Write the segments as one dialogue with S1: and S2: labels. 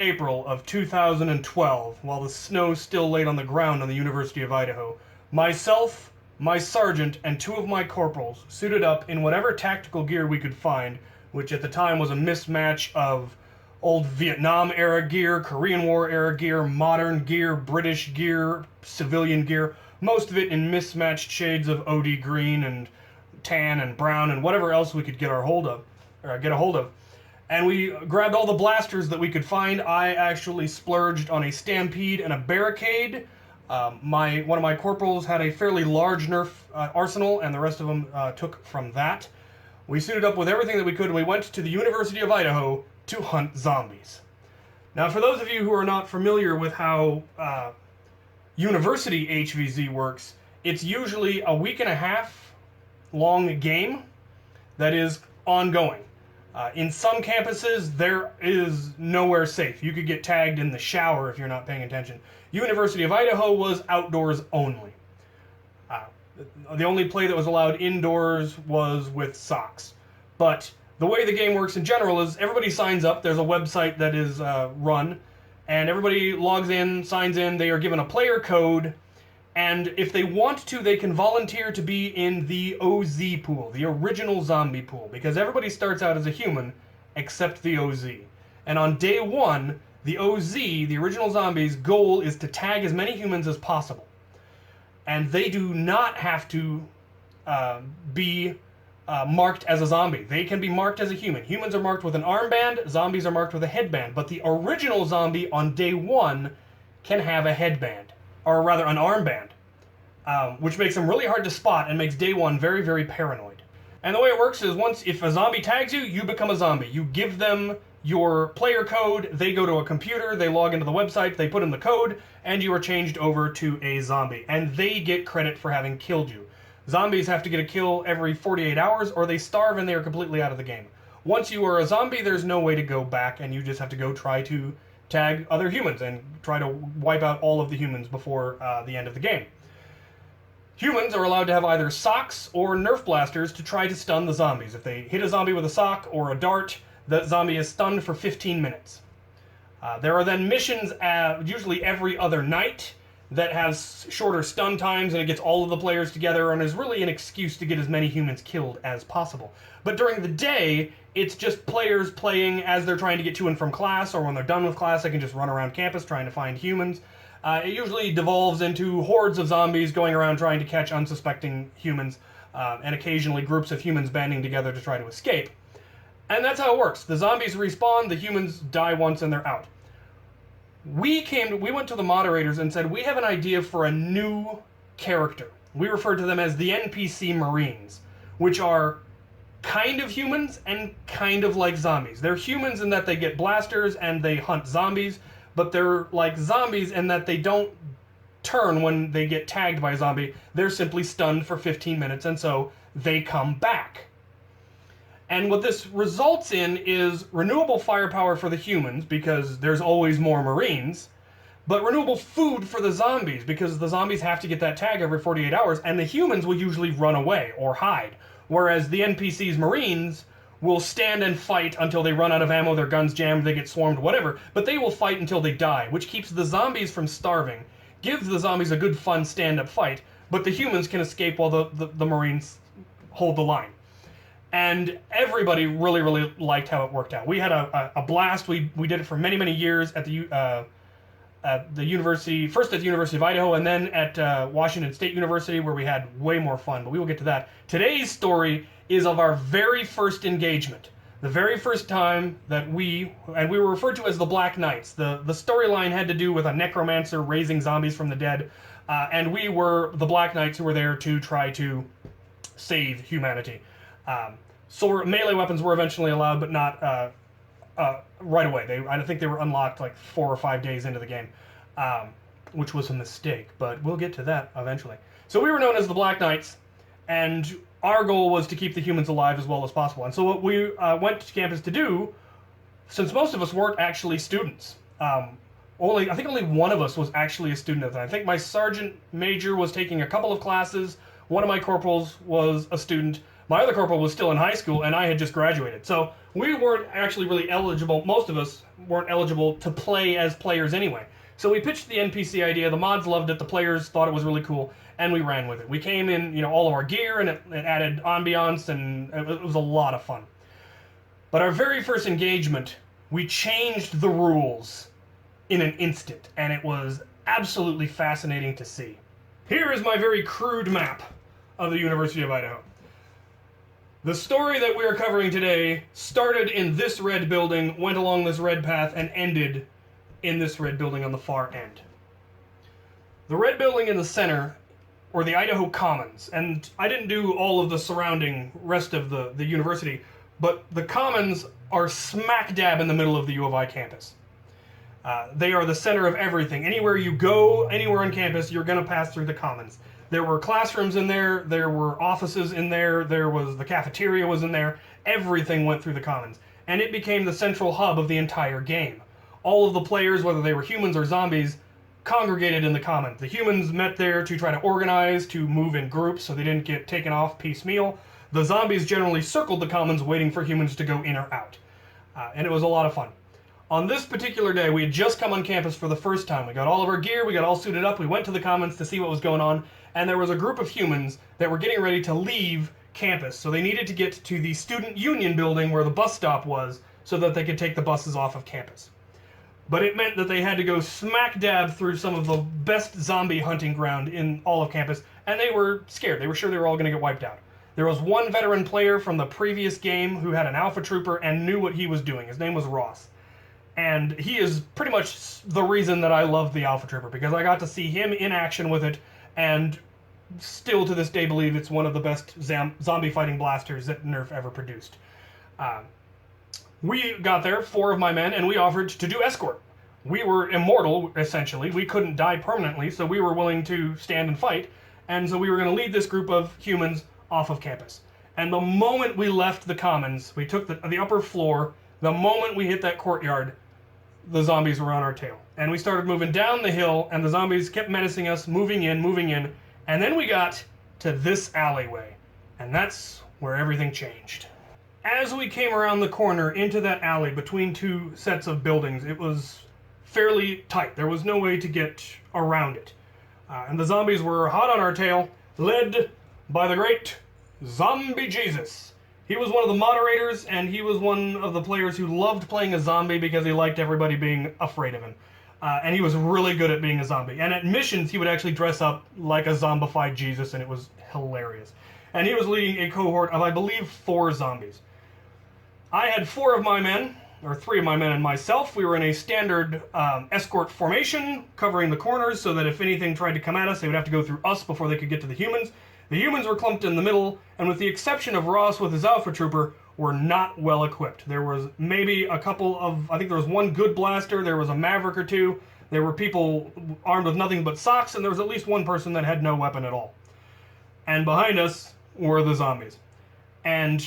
S1: April of 2012, while the snow still laid on the ground on the University of Idaho, myself, my sergeant, and 2 of my corporals suited up in whatever tactical gear we could find, which at the time was a mismatch of old Vietnam-era gear, Korean War-era gear, modern gear, British gear, civilian gear, most of it in mismatched shades of OD green and tan and brown and whatever else we could get a hold of. And we grabbed all the blasters that we could find. I actually splurged on a Stampede and a Barricade. One of my corporals had a fairly large Nerf arsenal, and the rest of them took from that. We suited up with everything that we could, and we went to the University of Idaho to hunt zombies. Now, for those of you who are not familiar with how University HVZ works, it's usually a week and a half long game that is ongoing. In some campuses, there is nowhere safe. You could get tagged in the shower if you're not paying attention. University of Idaho was outdoors only. The only play that was allowed indoors was with socks. But the way the game works in general is everybody signs up. There's a website that is run, and everybody logs in, signs in. They are given a player code, and if they want to, they can volunteer to be in the OZ pool, the original zombie pool, because everybody starts out as a human except the OZ. And on day 1, the OZ, the original zombies' goal is to tag as many humans as possible. And they do not have to be marked as a zombie. They can be marked as a human. Humans are marked with an armband, zombies are marked with a headband, but the original zombie on day 1 can have a headband. Or rather, an armband, which makes them really hard to spot and makes day 1 very, very paranoid. And the way it works is if a zombie tags you, you become a zombie. You give them your player code, they go to a computer, they log into the website, they put in the code, and you are changed over to a zombie. And they get credit for having killed you. Zombies have to get a kill every 48 hours, or they starve and they are completely out of the game. Once you are a zombie, there's no way to go back, and you just have to go try to tag other humans and try to wipe out all of the humans before the end of the game. Humans are allowed to have either socks or Nerf blasters to try to stun the zombies. If they hit a zombie with a sock or a dart, that zombie is stunned for 15 minutes. There are then missions, usually every other night, that has shorter stun times, and it gets all of the players together and is really an excuse to get as many humans killed as possible. But during the day, it's just players playing as they're trying to get to and from class, or when they're done with class, they can just run around campus trying to find humans. It usually devolves into hordes of zombies going around trying to catch unsuspecting humans, and occasionally groups of humans banding together to try to escape. And that's how it works. The zombies respawn, the humans die once, and they're out. We went to the moderators and said, we have an idea for a new character. We refer to them as the NPC Marines, which are kind of humans and kind of like zombies. They're humans in that they get blasters and they hunt zombies, but they're like zombies in that they don't turn when they get tagged by a zombie. They're simply stunned for 15 minutes, and so they come back. And what this results in is renewable firepower for the humans, because there's always more Marines, but renewable food for the zombies, because the zombies have to get that tag every 48 hours, and the humans will usually run away or hide. Whereas the NPC's Marines will stand and fight until they run out of ammo, their guns jammed, they get swarmed, whatever, but they will fight until they die, which keeps the zombies from starving, gives the zombies a good, fun stand-up fight, but the humans can escape while the Marines hold the line. And everybody really, really liked how it worked out. We had a blast. We did it for many, many years at the university, first at the University of Idaho, and then at Washington State University, where we had way more fun, but we will get to that. Today's story is of our very first engagement. The very first time that we were referred to as the Black Knights. The storyline had to do with a necromancer raising zombies from the dead, and we were the Black Knights who were there to try to save humanity. So melee weapons were eventually allowed, but not right away. I think they were unlocked like 4 or 5 days into the game, which was a mistake, but we'll get to that eventually. So we were known as the Black Knights, and our goal was to keep the humans alive as well as possible. And so what we went to campus to do, since most of us weren't actually students, I think only one of us was actually a student at the time. I think my sergeant major was taking a couple of classes, one of my corporals was a student, My other corporal was still in high school, and I had just graduated. So we weren't actually really eligible. Most of us weren't eligible to play as players anyway. So we pitched the NPC idea. The mods loved it. The players thought it was really cool, and we ran with it. We came in, all of our gear, and it added ambiance, and it was a lot of fun. But our very first engagement, we changed the rules in an instant, and it was absolutely fascinating to see. Here is my very crude map of the University of Idaho. The story that we are covering today started in this red building, went along this red path, and ended in this red building on the far end. The red building in the center were the Idaho Commons, and I didn't do all of the surrounding rest of the university, but the Commons are smack dab in the middle of the U of I campus. They are the center of everything. Anywhere you go, anywhere on campus, you're going to pass through the Commons. There were classrooms in there, there were offices in there, the cafeteria was in there, everything went through the Commons. And it became the central hub of the entire game. All of the players, whether they were humans or zombies, congregated in the Commons. The humans met there to try to organize, to move in groups so they didn't get taken off piecemeal. The zombies generally circled the Commons waiting for humans to go in or out. And it was a lot of fun. On this particular day, we had just come on campus for the first time. We got all of our gear, we got all suited up, we went to the Commons to see what was going on, and there was a group of humans that were getting ready to leave campus. So they needed to get to the student union building where the bus stop was so that they could take the buses off of campus. But it meant that they had to go smack dab through some of the best zombie hunting ground in all of campus, and they were scared. They were sure they were all going to get wiped out. There was one veteran player from the previous game who had an alpha trooper and knew what he was doing. His name was Ross. And he is pretty much the reason that I love the alpha trooper, because I got to see him in action with it, and still to this day believe it's one of the best zombie fighting blasters that Nerf ever produced. We got there, 4 of my men, and we offered to do escort. We were immortal, essentially. We couldn't die permanently, so we were willing to stand and fight. And so we were going to lead this group of humans off of campus. And the moment we left the Commons, we took the upper floor, the moment we hit that courtyard, the zombies were on our tail. And we started moving down the hill, and the zombies kept menacing us, moving in, and then we got to this alleyway. And that's where everything changed. As we came around the corner into that alley between 2 sets of buildings, it was fairly tight. There was no way to get around it. And the zombies were hot on our tail, led by the great Zombie Jesus. He was one of the moderators, and he was one of the players who loved playing a zombie because he liked everybody being afraid of him. And he was really good at being a zombie. And at missions, he would actually dress up like a zombified Jesus, and it was hilarious. And he was leading a cohort of, I believe, 4 zombies. I had 4 of my men, or 3 of my men and myself. We were in a standard escort formation, covering the corners so that if anything tried to come at us, they would have to go through us before they could get to the humans. The humans were clumped in the middle, and with the exception of Ross with his alpha trooper, were not well equipped. There was maybe a couple of, I think there was 1 good blaster, there was a Maverick or 2, there were people armed with nothing but socks, and there was at least 1 person that had no weapon at all. And behind us were the zombies. And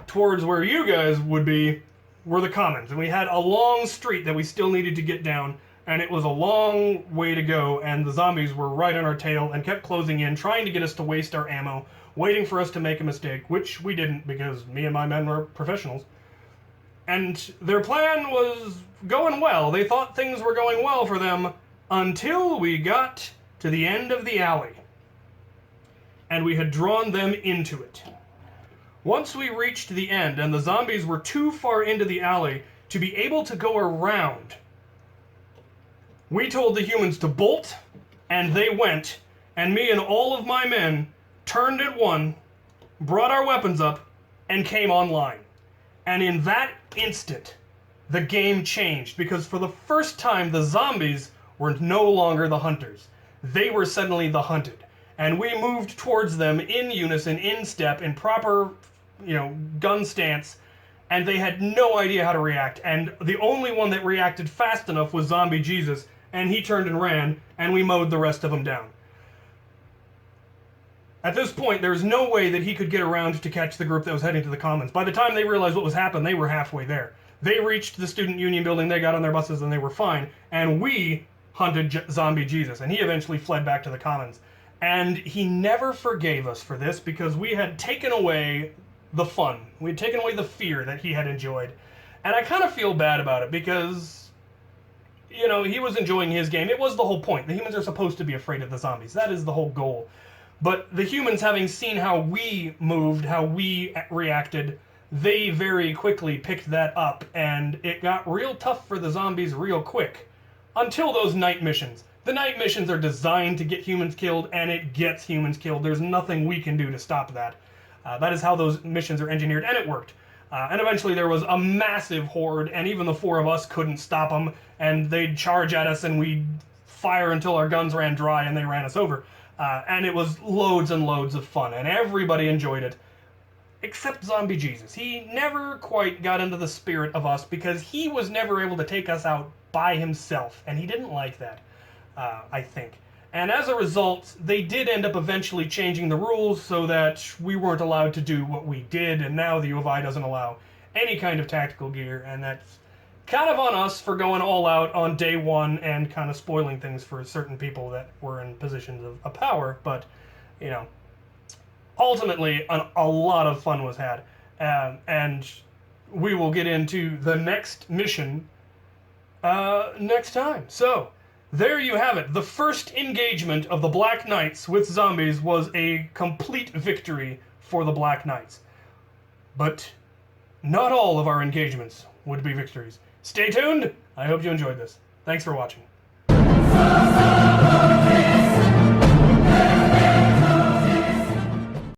S1: towards where you guys would be were the Commons, and we had a long street that we still needed to get down, and it was a long way to go, and the zombies were right on our tail and kept closing in, trying to get us to waste our ammo, waiting for us to make a mistake, which we didn't because me and my men were professionals. And their plan was going well. They thought things were going well for them until we got to the end of the alley, and we had drawn them into it. Once we reached the end and the zombies were too far into the alley to be able to go around, we told the humans to bolt, and they went, and me and all of my men turned at 1, brought our weapons up, and came online. And in that instant, the game changed, because for the first time, the zombies were no longer the hunters. They were suddenly the hunted. And we moved towards them in unison, in step, in proper, gun stance, and they had no idea how to react. And the only one that reacted fast enough was Zombie Jesus, and he turned and ran, and we mowed the rest of them down. At this point, there was no way that he could get around to catch the group that was heading to the Commons. By the time they realized what was happening, they were halfway there. They reached the student union building, they got on their buses, and they were fine. And we hunted Zombie Jesus, and he eventually fled back to the Commons. And he never forgave us for this because we had taken away the fun. We had taken away the fear that he had enjoyed. And I kind of feel bad about it because, you know, he was enjoying his game. It was the whole point. The humans are supposed to be afraid of the zombies. That is the whole goal. But the humans, having seen how we moved, how we reacted, they very quickly picked that up, and it got real tough for the zombies real quick. Until those night missions. The night missions are designed to get humans killed, and it gets humans killed. There's nothing we can do to stop that. That is how those missions are engineered, and it worked. And eventually there was a massive horde, and even the four of us couldn't stop them, and they'd charge at us, and we'd fire until our guns ran dry, and they ran us over. And it was loads and loads of fun, and everybody enjoyed it. Except Zombie Jesus. He never quite got into the spirit of us because he was never able to take us out by himself, and he didn't like that, I think. And as a result, they did end up eventually changing the rules so that we weren't allowed to do what we did, and now the U of I doesn't allow any kind of tactical gear, and that's kind of on us for going all out on day one and kind of spoiling things for certain people that were in positions of power, but, you know, ultimately a lot of fun was had, and we will get into the next mission next time. So, there you have it. The first engagement of the Black Knights with zombies was a complete victory for the Black Knights. But not all of our engagements would be victories. Stay tuned. I hope you enjoyed this. Thanks for watching.